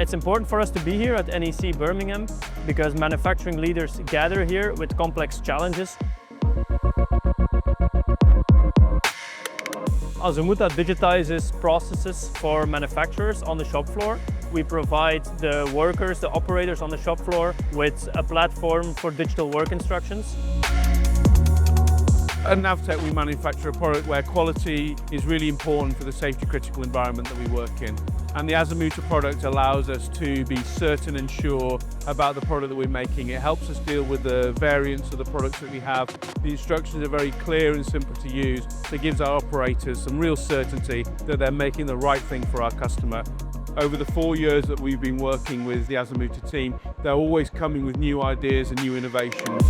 It's important for us to be here at NEC Birmingham because manufacturing leaders gather here with complex challenges. Azumuta digitizes processes for manufacturers on the shop floor. We provide the workers, the operators on the shop floor with a platform for digital work instructions. At NavTech, we manufacture a product where quality is really important for the safety critical environment that we work in. And the Azumuta product allows us to be certain and sure about the product that we're making. It helps us deal with the variants of the products that we have. The instructions are very clear and simple to use. So it gives our operators some real certainty that they're making the right thing for our customer. Over the 4 years that we've been working with the Azumuta team, they're always coming with new ideas and new innovations.